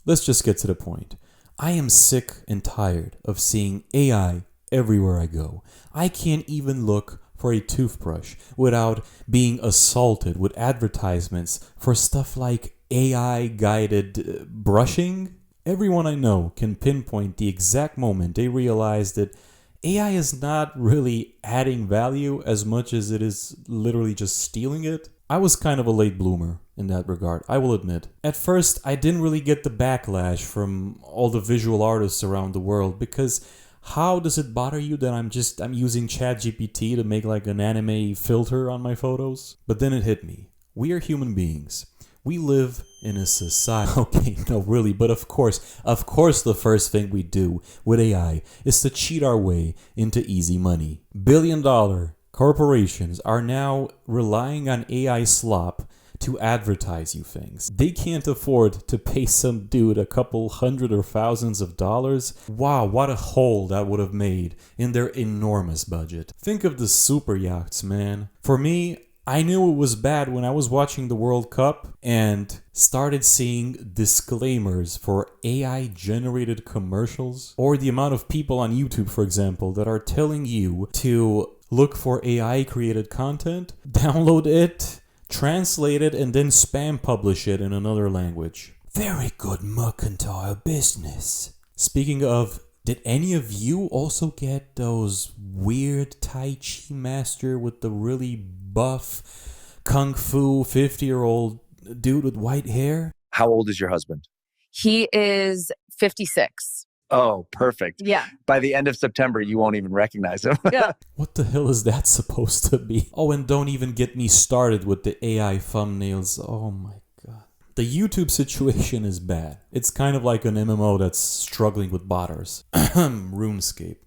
let's just get to the point. I am sick and tired of seeing AI everywhere I go. I can't even look for a toothbrush without being assaulted with advertisements for stuff like AI guided brushing. Everyone I know can pinpoint the exact moment they realize that AI is not really adding value as much as it is literally just stealing it. I was kind of a late bloomer in that regard, I will admit. At first, I didn't really get the backlash from all the visual artists around the world because how does it bother you that I'm using ChatGPT to make like an anime filter on my photos? But then it hit me. We are human beings. We live in a society. Okay, no, really, but of course, the first thing we do with AI is to cheat our way into easy money. Billion-dollar corporations are now relying on AI slop to advertise you things. They can't afford to pay some dude a couple hundred or thousands of dollars. Wow, what a hole that would have made in their enormous budget. Think of the super yachts, man. For me, I knew it was bad when I was watching the World Cup and started seeing disclaimers for AI-generated commercials, or the amount of people on YouTube, for example, that are telling you to look for AI-created content, download it, translate it, and then spam publish it in another language. Very good mercantile business. Speaking of, did any of you also get those weird Tai Chi master with the really buff kung fu 50-year-old dude with white hair? How old is your husband? He is 56. Oh, perfect. Yeah. By the end of September, you won't even recognize him. Yeah. What the hell is that supposed to be? Oh, and don't even get me started with the AI thumbnails. Oh my god. The YouTube situation is bad. It's kind of like an MMO that's struggling with botters. RuneScape.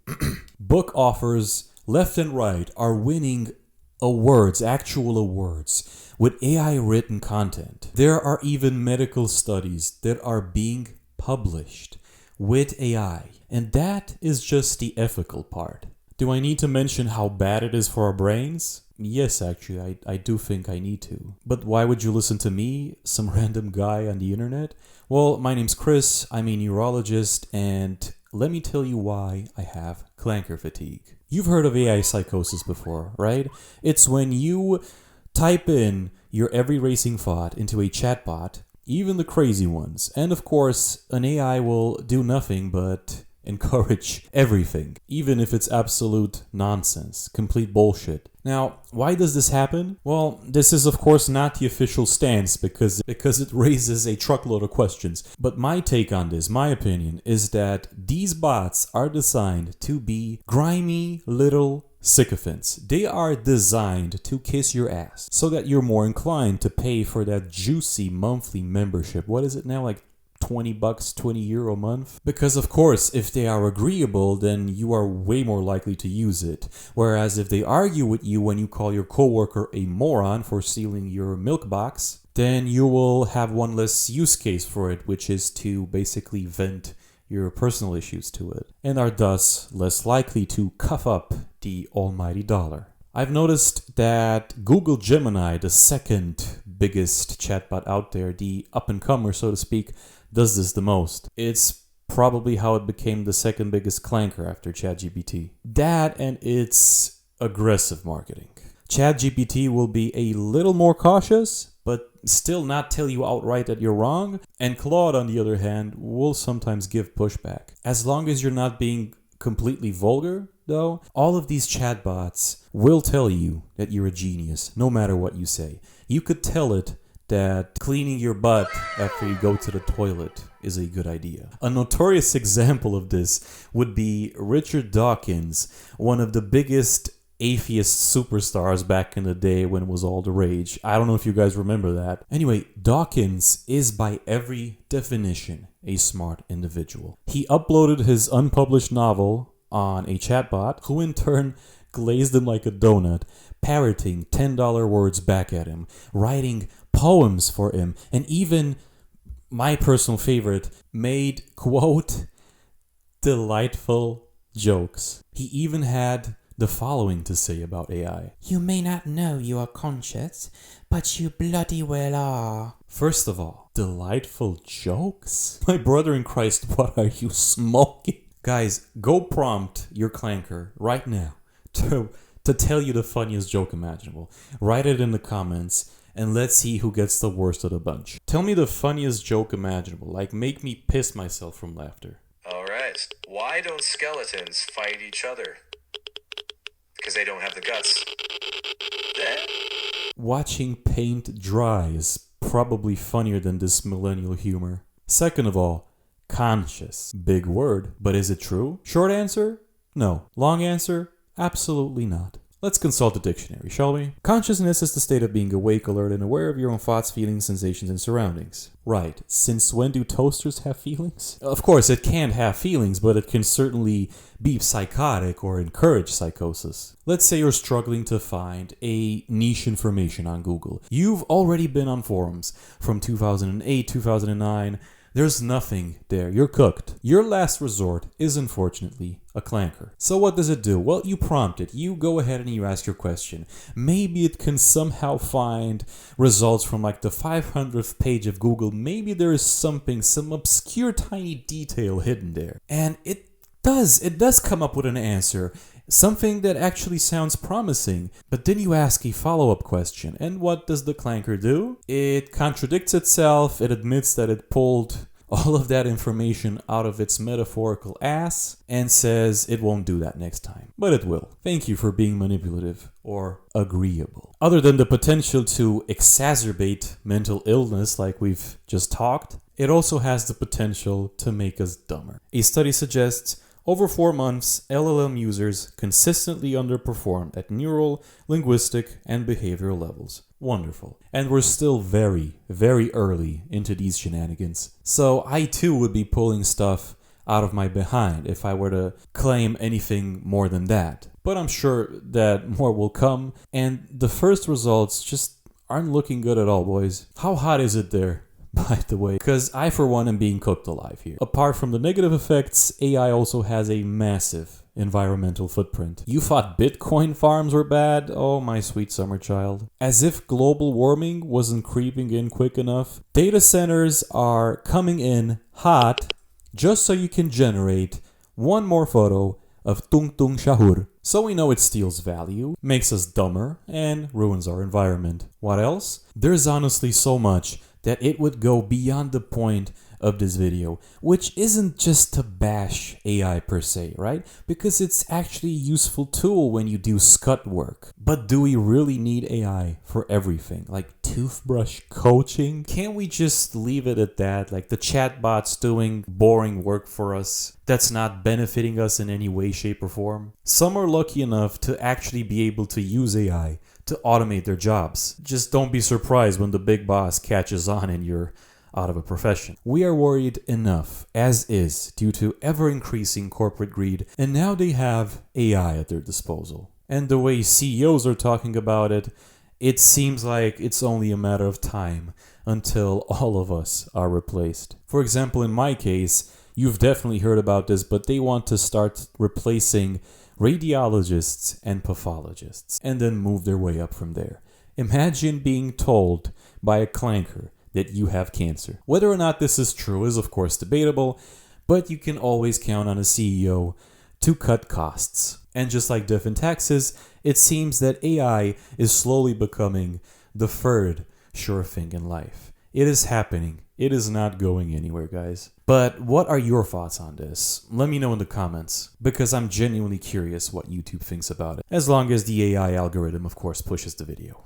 Book offers left and right are winning awards, actual awards, with AI written content. There are even medical studies that are being published with AI, and that is just the ethical part. Do I need to mention how bad it is for our brains? Yes, actually, I do think I need to. But why would you listen to me, some random guy on the internet? Well, my name's Chris, I'm a neurologist, and let me tell you why I have clanker fatigue. You've heard of AI psychosis before, right? It's when you type in your every racing thought into a chatbot, even the crazy ones, and of course, an AI will do nothing but encourage everything, even if it's absolute nonsense, complete bullshit. Now, why does this happen? Well, this is of course not the official stance because it raises a truckload of questions. But my take on this, my opinion, is that these bots are designed to be grimy little sycophants. They are designed to kiss your ass so that you're more inclined to pay for that juicy monthly membership. What is it now, like €20, €20 a month? Because of course, if they are agreeable, then you are way more likely to use it. Whereas if they argue with you when you call your coworker a moron for stealing your milk box, then you will have one less use case for it, which is to basically vent your personal issues to it, and are thus less likely to cough up the almighty dollar. I've noticed that Google Gemini, the second biggest chatbot out there, the up-and-comer, so to speak, does this the most. It's probably how it became the second biggest clanker after ChatGPT. That and its aggressive marketing. ChatGPT will be a little more cautious, but still not tell you outright that you're wrong. And Claude, on the other hand, will sometimes give pushback. As long as you're not being completely vulgar, though, all of these chatbots will tell you that you're a genius, no matter what you say. You could tell it that cleaning your butt after you go to the toilet is a good idea. A notorious example of this would be Richard Dawkins, one of the biggest atheist superstars back in the day when it was all the rage. I don't know if you guys remember that. Anyway, Dawkins is by every definition a smart individual. He uploaded his unpublished novel on a chatbot, who in turn glazed him like a donut, parroting $10 words back at him, writing poems for him, and even, my personal favorite, made, quote, delightful jokes. He even had the following to say about AI. You may not know you are conscious, but you bloody well are. First of all, delightful jokes? My brother in Christ, what are you smoking? Guys, go prompt your clanker right now to tell you the funniest joke imaginable. Write it in the comments and let's see who gets the worst of the bunch. Tell me the funniest joke imaginable, like make me piss myself from laughter. Alright, why don't skeletons fight each other? Because they don't have the guts. Watching paint dry is probably funnier than this millennial humor. Second of all, conscious. Big word, but is it true? Short answer? No. Long answer? Absolutely not. Let's consult the dictionary, shall we? Consciousness is the state of being awake, alert, and aware of your own thoughts, feelings, sensations, and surroundings. Right. Since when do toasters have feelings? Of course, it can't have feelings, but it can certainly be psychotic or encourage psychosis. Let's say you're struggling to find a niche information on Google. You've already been on forums from 2008, 2009. There's nothing there. You're cooked. Your last resort is unfortunately a clanker. So what does it do? Well, you prompt it. You go ahead and you ask your question. Maybe it can somehow find results from like the 500th page of Google. Maybe there is something, some obscure tiny detail hidden there. And it does come up with an answer. Something that actually sounds promising. But then you ask a follow-up question. And what does the clanker do? It contradicts itself. It admits that it pulled all of that information out of its metaphorical ass and says it won't do that next time. But it will. Thank you for being manipulative or agreeable. Other than the potential to exacerbate mental illness like we've just talked, it also has the potential to make us dumber. A study suggests over 4 months, LLM users consistently underperformed at neural, linguistic, and behavioral levels. Wonderful. And we're still very, very early into these shenanigans. So I too would be pulling stuff out of my behind if I were to claim anything more than that. But I'm sure that more will come, and the first results just aren't looking good at all, boys. How hot is it there? By the way, because I for one am being cooked alive here. Apart from the negative effects, AI also has a massive environmental footprint. You thought Bitcoin farms were bad? Oh my sweet summer child. As if global warming wasn't creeping in quick enough, data centers are coming in hot just so you can generate one more photo of Tung Tung Shahur. So we know it steals value, makes us dumber, and ruins our environment. What else? There's honestly so much that it would go beyond the point of this video, which isn't just to bash AI per se, right? Because it's actually a useful tool when you do scut work. But do we really need AI for everything? Like toothbrush coaching? Can't we just leave it at that? Like the chatbot's doing boring work for us that's not benefiting us in any way, shape, or form? Some are lucky enough to actually be able to use AI to automate their jobs. Just don't be surprised when the big boss catches on and you're out of a profession. We are worried enough as is due to ever-increasing corporate greed, and now they have AI at their disposal. And the way CEOs are talking about it, it seems like it's only a matter of time until all of us are replaced. For example, in my case, you've definitely heard about this, but they want to start replacing radiologists and pathologists, and then move their way up from there. Imagine being told by a clanker that you have cancer. Whether or not this is true is of course debatable, but you can always count on a CEO to cut costs. And just like death and taxes, it seems that AI is slowly becoming the third sure thing in life. It is happening. It is not going anywhere, guys. But what are your thoughts on this? Let me know in the comments, because I'm genuinely curious what YouTube thinks about it. As long as the AI algorithm, of course, pushes the video.